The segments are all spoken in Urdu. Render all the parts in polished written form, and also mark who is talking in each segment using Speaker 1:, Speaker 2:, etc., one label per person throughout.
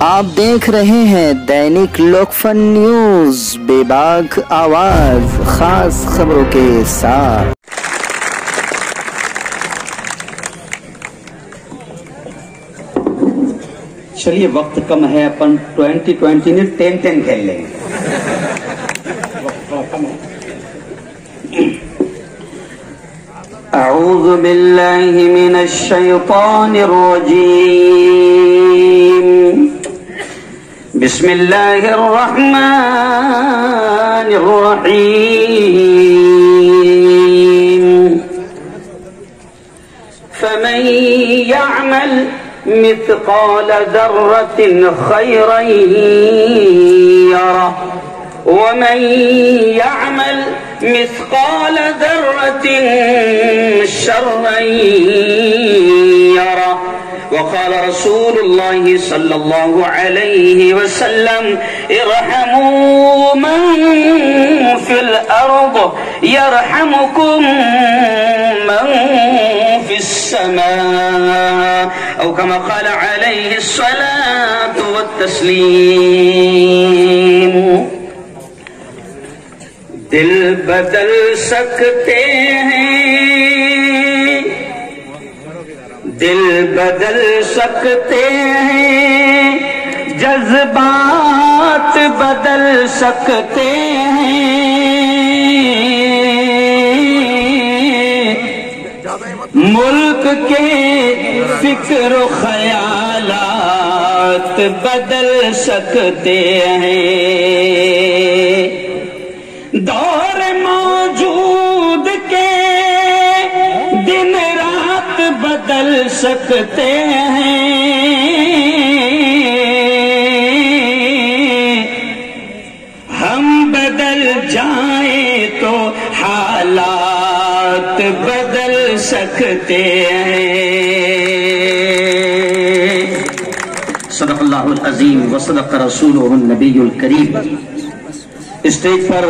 Speaker 1: آپ دیکھ رہے ہیں دینک لوکفن نیوز، بے باک آواز، خاص خبروں کے ساتھ۔
Speaker 2: چلیے وقت کم ہے، اپن 20 نہیں 10 کھیل لیں گے۔ اعوذ باللہ من الشیطان الرجیم، بسم اللہ الرحمن الرحیم، فمن يعمل مثقال ذرة خيرا يره ومن يعمل مثقال ذرة شرا يره۔ وقال رسول الله صلى الله عليه وسلم ارحموا من في الأرض يرحمكم من في السماء، أو كما قال عليه الصلاة والتسليم۔ دل بدل سکتے ہیں، دل بدل سکتے ہیں، جذبات بدل سکتے ہیں، ملک کے فکر و خیالات بدل سکتے ہیں، دور موجود کے دن رات بدل سکتے ہیں، ہم بدل جائیں تو حالات بدل سکتے ہیں۔ صدق اللہ العظیم وصدق رسولہ النبی الکریم۔ اسٹیج پر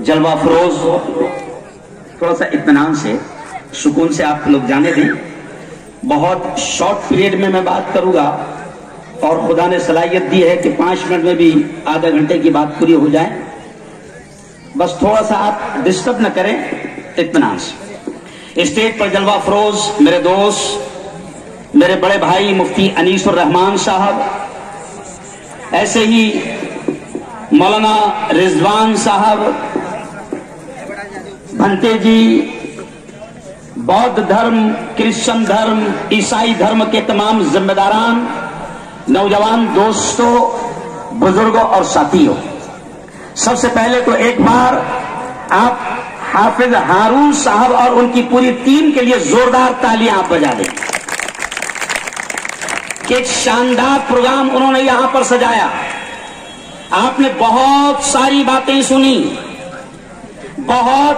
Speaker 2: جلوہ فروز تھوڑا سا اطمینان سے، سکون سے آپ لوگ جانے دیں۔ بہت شارٹ پیریڈ میں بات کروں گا، اور خدا نے صلاحیت دی ہے کہ 5 منٹ میں بھی آدھا گھنٹے کی بات پوری ہو جائے۔ بس تھوڑا سا آپ ڈسٹرب نہ کریں، اطمینان سے۔ اسٹیج پر جلوہ فروز میرے دوست، میرے بڑے بھائی مفتی انیس الرحمان صاحب، ایسے ہی مولانا رضوان صاحب، بھنتے جی، بودھ دھرم، کرسچن دھرم، عیسائی دھرم کے تمام ذمہ داران، نوجوان دوستوں، بزرگوں اور ساتھیوں، سب سے پہلے تو ایک بار آپ حافظ ہارون صاحب اور ان کی پوری ٹیم کے لیے زوردار تالیاں آپ بجا دیں کہ ایک شاندار پروگرام انہوں نے یہاں پر سجایا۔ آپ نے بہت ساری باتیں سنی، بہت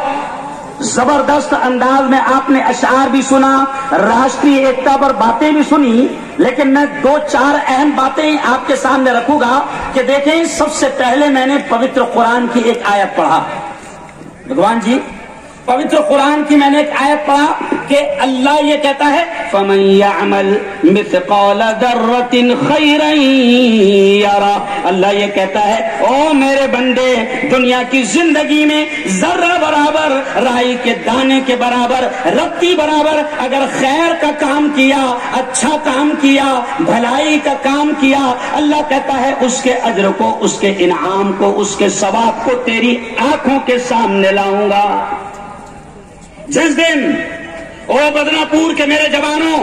Speaker 2: زبردست انداز میں آپ نے اشعار بھی سنا، راشٹری ایکتا پر باتیں بھی سنی، لیکن میں 2-4 اہم باتیں آپ کے سامنے رکھوں گا کہ دیکھیں، سب سے پہلے میں نے پوتر قرآن کی ایک آیت پڑھا۔ بھگوان جی، پوتر قرآن کی میں نے ایک آیت پڑھا کہ اللہ یہ کہتا ہے فَمَن يَعْمَلْ مِثْقَالَ ذَرَّةٍ خَيْرًا يَرَهُ۔ اللہ یہ کہتا ہے او میرے بندے، دنیا کی زندگی میں ذرہ برابر، رائی کے دانے کے برابر، رتی برابر اگر خیر کا کام کیا، اچھا کام کیا، بھلائی کا کام کیا، اللہ کہتا ہے اس کے اجر کو، اس کے انعام کو، اس کے ثواب کو تیری آنکھوں کے سامنے لاؤں گا۔ جس دن او بدنا پور کے میرے جوانوں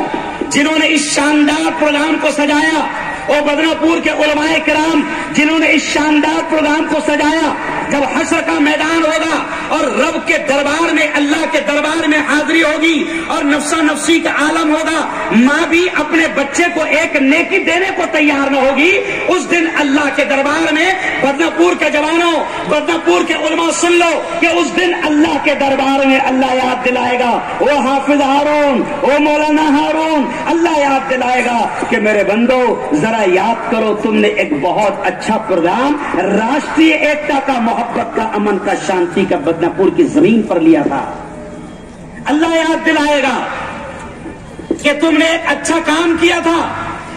Speaker 2: جنہوں نے اس شاندار پروگرام کو سجایا، او بدنا پور کے علماء کرام جنہوں نے اس شاندار پروگرام کو سجایا، جب حشر کا میدان ہوگا اور رب کے دربار میں، اللہ کے دربار میں حاضری ہوگی اور نفسا نفسی کا عالم ہوگا، ماں بھی اپنے بچے کو ایک نیکی دینے کو تیار نہ ہوگی، اس دن اللہ کے دربار میں بدنا پور کے جوانوں، بدنا پور کے علماء سن لو کہ اس دن اللہ کے دربار میں اللہ یاد دلائے گا، وہ حافظ ہارون، وہ مولانا ہارون، اللہ یاد دلائے گا کہ میرے بندو ذرا یاد کرو، تم نے ایک بہت اچھا پروگرام راشٹری ایکتا کا، محبت کا، امن کا، شانتی کا بدنا پور کی زمین پر لیا تھا۔ اللہ یاد دلائے گا کہ تم نے ایک اچھا کام کیا تھا،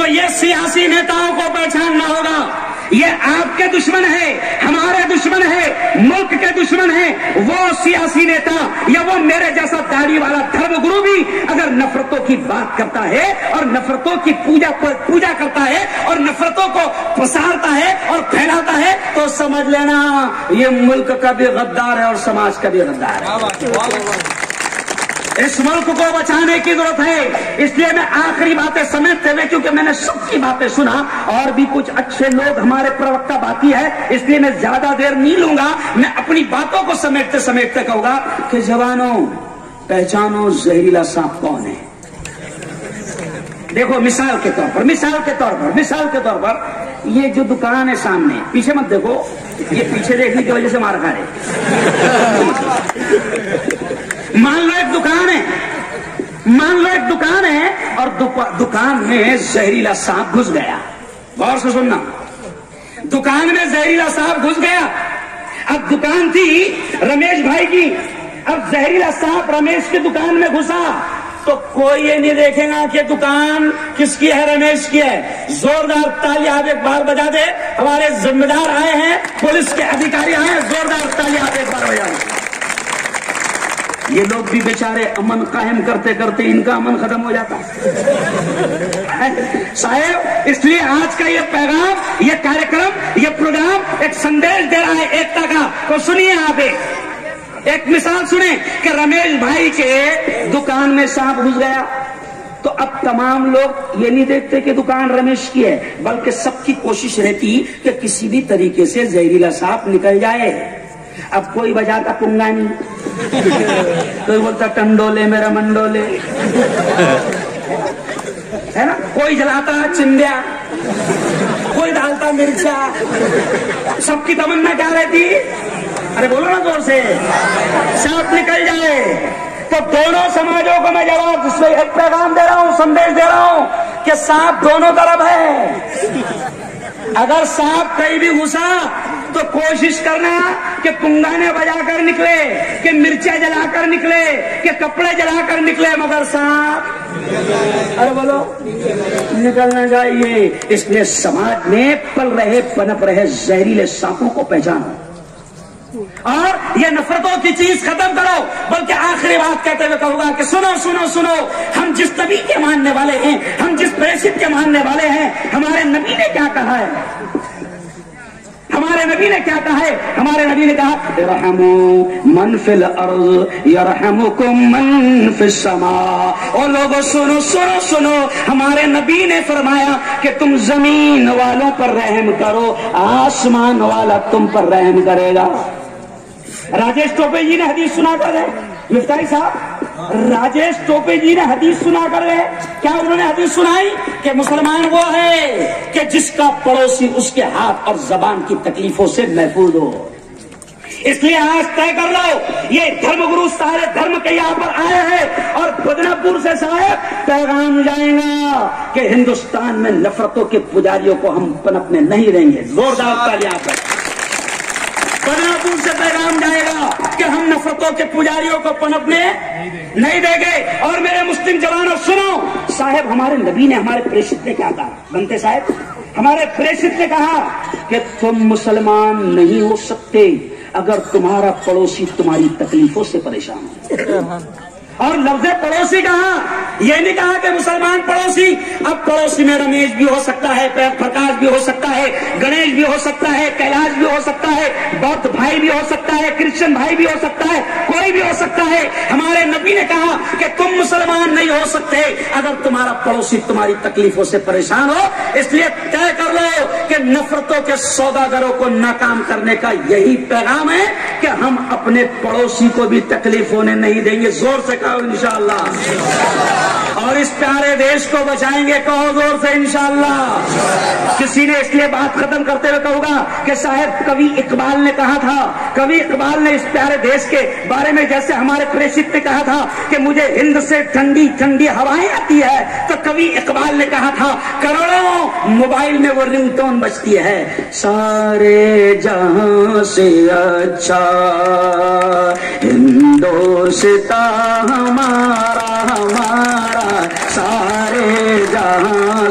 Speaker 2: تو یہ سیاسی نیتاؤں کو پہچاننا ہوگا. یہ آپ کے دشمن ہے, ہمارے دشمن ہے, ملک کے دشمن ہے. وہ سیاسی نیتا یا وہ میرے جیسا داڑھی والا دھرم گرو بھی اگر نفرتوں کی بات کرتا ہے اور نفرتوں کی پوجا کرتا ہے اور نفرتوں کو پسارتا ہے اور پھیلاتا ہے تو سمجھ لینا یہ ملک کا بھی غدار ہے اور سماج کا بھی غدار ہے. اس ملک کو بچانے کی ضرورت ہے. اس لیے میں آخری باتیں سمیٹتے ہوئے, کیونکہ میں نے سب کی باتیں سنا اور بھی کچھ اچھے لوگ ہمارے پروکتا باقی ہے, اس لیے میں زیادہ دیر نہیں لوں گا. میں اپنی باتوں کو سمیٹتے سمیٹتے کہوں گا کہ جوانوں پہچانو زہریلا سانپ کون ہے. دیکھو مثال کے طور پر یہ جو دکان ہے سامنے, پیچھے مت دیکھو, یہ پیچھے دیکھنے کی وجہ سے مار کھا رہے. مان لو ایک دکان ہے اور دکان میں زہریلا سانپ گھس گیا. غور سے سننا, دکان میں زہریلا سانپ گھس گیا. اب دکان تھی رمیش بھائی کی, اب زہریلا سانپ رمیش کی دکان میں گھسا تو کوئی یہ نہیں دیکھے گا کہ دکان کس کی ہے, رمیش کی ہے. زوردار تالی آپ ایک بار بجا دے. ہمارے ذمہ دار آئے ہیں, پولیس کے ادھیکاری آئے ہیں, زوردار تالی آپ ایک بار بجا دیں. یہ لوگ بھی بیچارے امن قائم کرتے کرتے ان کا امن ختم ہو جاتا صاحب. اس لیے آج کا یہ پیغام, یہ کاریکرم, یہ پروگرام ایک سندیش دے رہا ہے ایکتا کا. تو سنیے, آپ ایک مثال سنیں کہ رمیش بھائی کے دکان میں سانپ گھس گیا تو اب تمام لوگ یہ نہیں دیکھتے کہ دکان رمیش کی ہے, بلکہ سب کی کوشش رہتی کہ کسی بھی طریقے سے زہریلا سانپ نکل جائے. اب کوئی بجاتا پنگانی, کوئی بولتا ٹنڈولے میرا منڈولے, ہے نا, کوئی جلاتا چندیا, کوئی ڈالتا مرچا. سب کی تمنا کیا رہتی, ارے بولو نا زور سے, سانپ نکل جائے. تو دونوں سماجوں کو میں جواب اس میں ایک پیغام دے رہا ہوں, سندیش دے رہا ہوں کہ سانپ دونوں طرف ہے. اگر سانپ کہیں بھی گھسا تو کوشش کرنا کہ پنگانے بجا کر نکلے, کہ مرچیں جلا کر نکلے, کہ کپڑے جلا کر نکلے, مگر سانپ ارے بولو نکلنا چاہیے. اس لیے سماج میں پل رہے پنپ رہے زہریلے سانپوں کو پہچانو اور یہ نفرتوں کی چیز ختم کرو. بلکہ آخری بات کہتے ہوئے کہوں گا کہ سنو سنو سنو, ہم جس نبی کے ماننے والے ہیں, ہم جس پریشد کے ماننے والے ہیں, ہمارے نبی نے کیا کہا ہے, ہمارے نبی نے کیا کہا ہے. ہمارے نبی نے کہا ارحموا من فی الارض یرحمکم من فی السماء. اور لوگوں سنو سنو سنو, ہمارے نبی نے فرمایا کہ تم زمین والوں پر رحم کرو, آسمان والا تم پر رحم کرے گا. راجیش ٹوپے جی نے حدیث سنا کر گئے, مفتاحی صاحب راجیش ٹوپے جی نے حدیث سنا کر گئے. کیا انہوں نے حدیث سنائی کہ مسلمان وہ ہے کہ جس کا پڑوسی اس کے ہاتھ اور زبان کی تکلیفوں سے محفوظ ہو. اس لیے آج طے کر لو, یہ دھرم گرو سارے دھرم کے یہاں پر آئے ہیں اور بدنا پور سے صاحب پیغام جائے گا کہ ہندوستان میں نفرتوں کے پجاریوں کو ہم پنپنے نہیں دیں گے. زوردار تالیاں پر بدنا پور سے پیغام جائے گا کہ ہم نفرتوں کے پجاریوں کو پنپنے نہیں دیں گے. اور میرے مسلم جوانوں سنو, صاحب ہمارے نبی نے, ہمارے پریشد نے کیا کہا, بنتے صاحب ہمارے پریشد نے کہا کہ تم مسلمان نہیں ہو سکتے اگر تمہارا پڑوسی تمہاری تکلیفوں سے پریشان ہو. اور لفظ پڑوسی کہا, یہ نہیں کہا کہ مسلمان پڑوسی. اب پڑوسی میں رمیش بھی ہو سکتا ہے, پرکاش بھی ہو سکتا ہے, گنیش بھی ہو سکتا ہے, کیلاش بھی ہو سکتا ہے, بودھ بھائی بھی ہو سکتا ہے, کرسچن بھائی بھی ہو سکتا ہے, کوئی بھی ہو سکتا ہے. ہمارے نبی نے کہا کہ تم مسلمان نہیں ہو سکتے اگر تمہارا پڑوسی تمہاری تکلیفوں سے پریشان ہو. اس لیے طے کر لو کہ نفرتوں کے سوداگروں کو ناکام کرنے کا یہی پیغام ہے کہ ہم اپنے پڑوسی کو بھی تکلیف ہونے نہیں دیں گے. زور سے کہو انشاءاللہ. اور اس پیارے دیش کو بچائیں گے, کہو زور سے انشاءاللہ. کسی نے اس لیے بات ختم کرتے ہوئے کہوں گا کہ صاحب کبھی اقبال نے کہا تھا, کبھی اقبال نے اس پیارے دیش کے بارے میں جیسے ہمارے پریشد نے کہا تھا کہ مجھے ہند سے ٹھنڈی ٹھنڈی ہوائیں آتی ہے, تو کبھی اقبال نے کہا تھا کروڑوں موبائل میں وہ رنگ ٹون بجتی ہے, سارے جہاں سے اچھا ہندوستان ہمارا ہمارا, سارے جہاں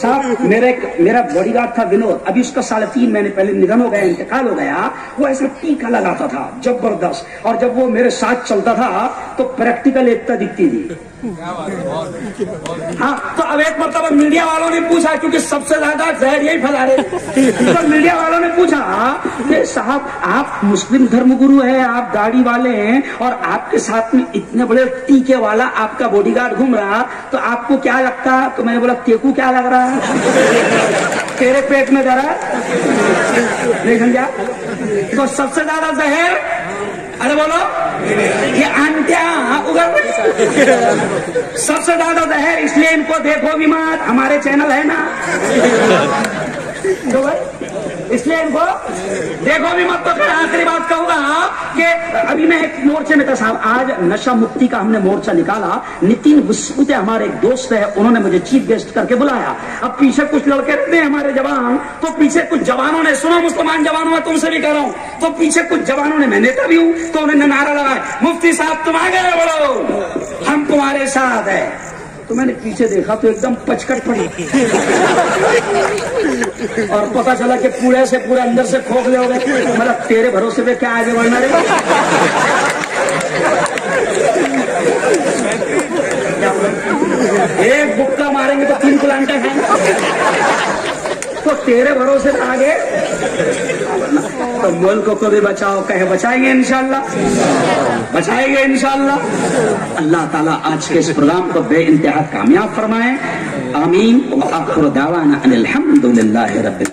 Speaker 2: صاحب میرا باڈی گارڈ تھا ونود, ابھی اس کا 3.5 مہینے پہلے نگن ہو گیا, انتقال ہو گیا. وہ ایسا ٹیکا لگاتا تھا زبردست, اور جب وہ میرے ساتھ چلتا تھا تو پریکٹیکل ایکتا دکھتی تھی. ہاں, تو اب ایک مرتبہ میڈیا والوں نے پوچھا, کیونکہ سب سے زیادہ زہر یہی پھیلا رہے, تو میڈیا والوں نے پوچھا کہ صاحب آپ مسلم دھرم گرو ہیں, آپ داڑھی والے ہیں, اور آپ کے ساتھ میں اتنے بڑے ٹیکے والا آپ کا باڈی گارڈ گھوم رہا, تو آپ کو کیا لگتا؟ تو میں نے بولا تیکو کیا لگ رہا ہے, تیرے پیٹ میں درد نہیں سمجھا؟ تو سب سے زیادہ زہر, ارے بولو, یہ آنٹیاں اگر سب سے زیادہ زہر, اس لیے ان کو دیکھو بھی مت, ہمارے چینل ہے نا, اس لیے ان کو دیکھو بھی مت. تو پھر آخری بات کہوں گا کہ ابھی میں ایک مورچے میں تھا صاحب, آج نشہ مکتی کا ہم نے مورچہ نکالا. نتن بسکوتے ہمارے ایک دوست ہے, انہوں نے مجھے چیف گیسٹ کر کے بلایا. اب پیچھے کچھ لڑکے رہتے ہیں ہمارے جوان, تو پیچھے کچھ جوانوں نے سنا, مسلمان جوانوں میں تم سے بھی کہہ رہا ہوں, تو پیچھے کچھ جوانوں نے, میں نیتا بھی ہوں, تو انہوں نے نعرہ لگایا, مفتی صاحب تم آگے بڑھو, ہم تمہارے ساتھ ہیں. تو میں نے پیچھے دیکھا تو ایک دم پچکٹ پڑی, اور پتا چلا کہ پورے سے پورے اندر سے کھوکھلے ہو گئے. مطلب تیرے بھروسے پہ کیا آگے بڑھنا رہے, ایک بکا ماریں گے تو 3 پلانٹیں کھائیں گے, تو تیرے بھروسے پہ آگے. تو ملک کو بھی بچاؤ, کہے بچائیں گے انشاءاللہ, بچائیں گے انشاءاللہ. اللہ تعالیٰ آج کے اس پروگرام کو بے انتہا کامیاب فرمائے, آمین. وآخر دعوانا ان الحمد للہ رب العالمین.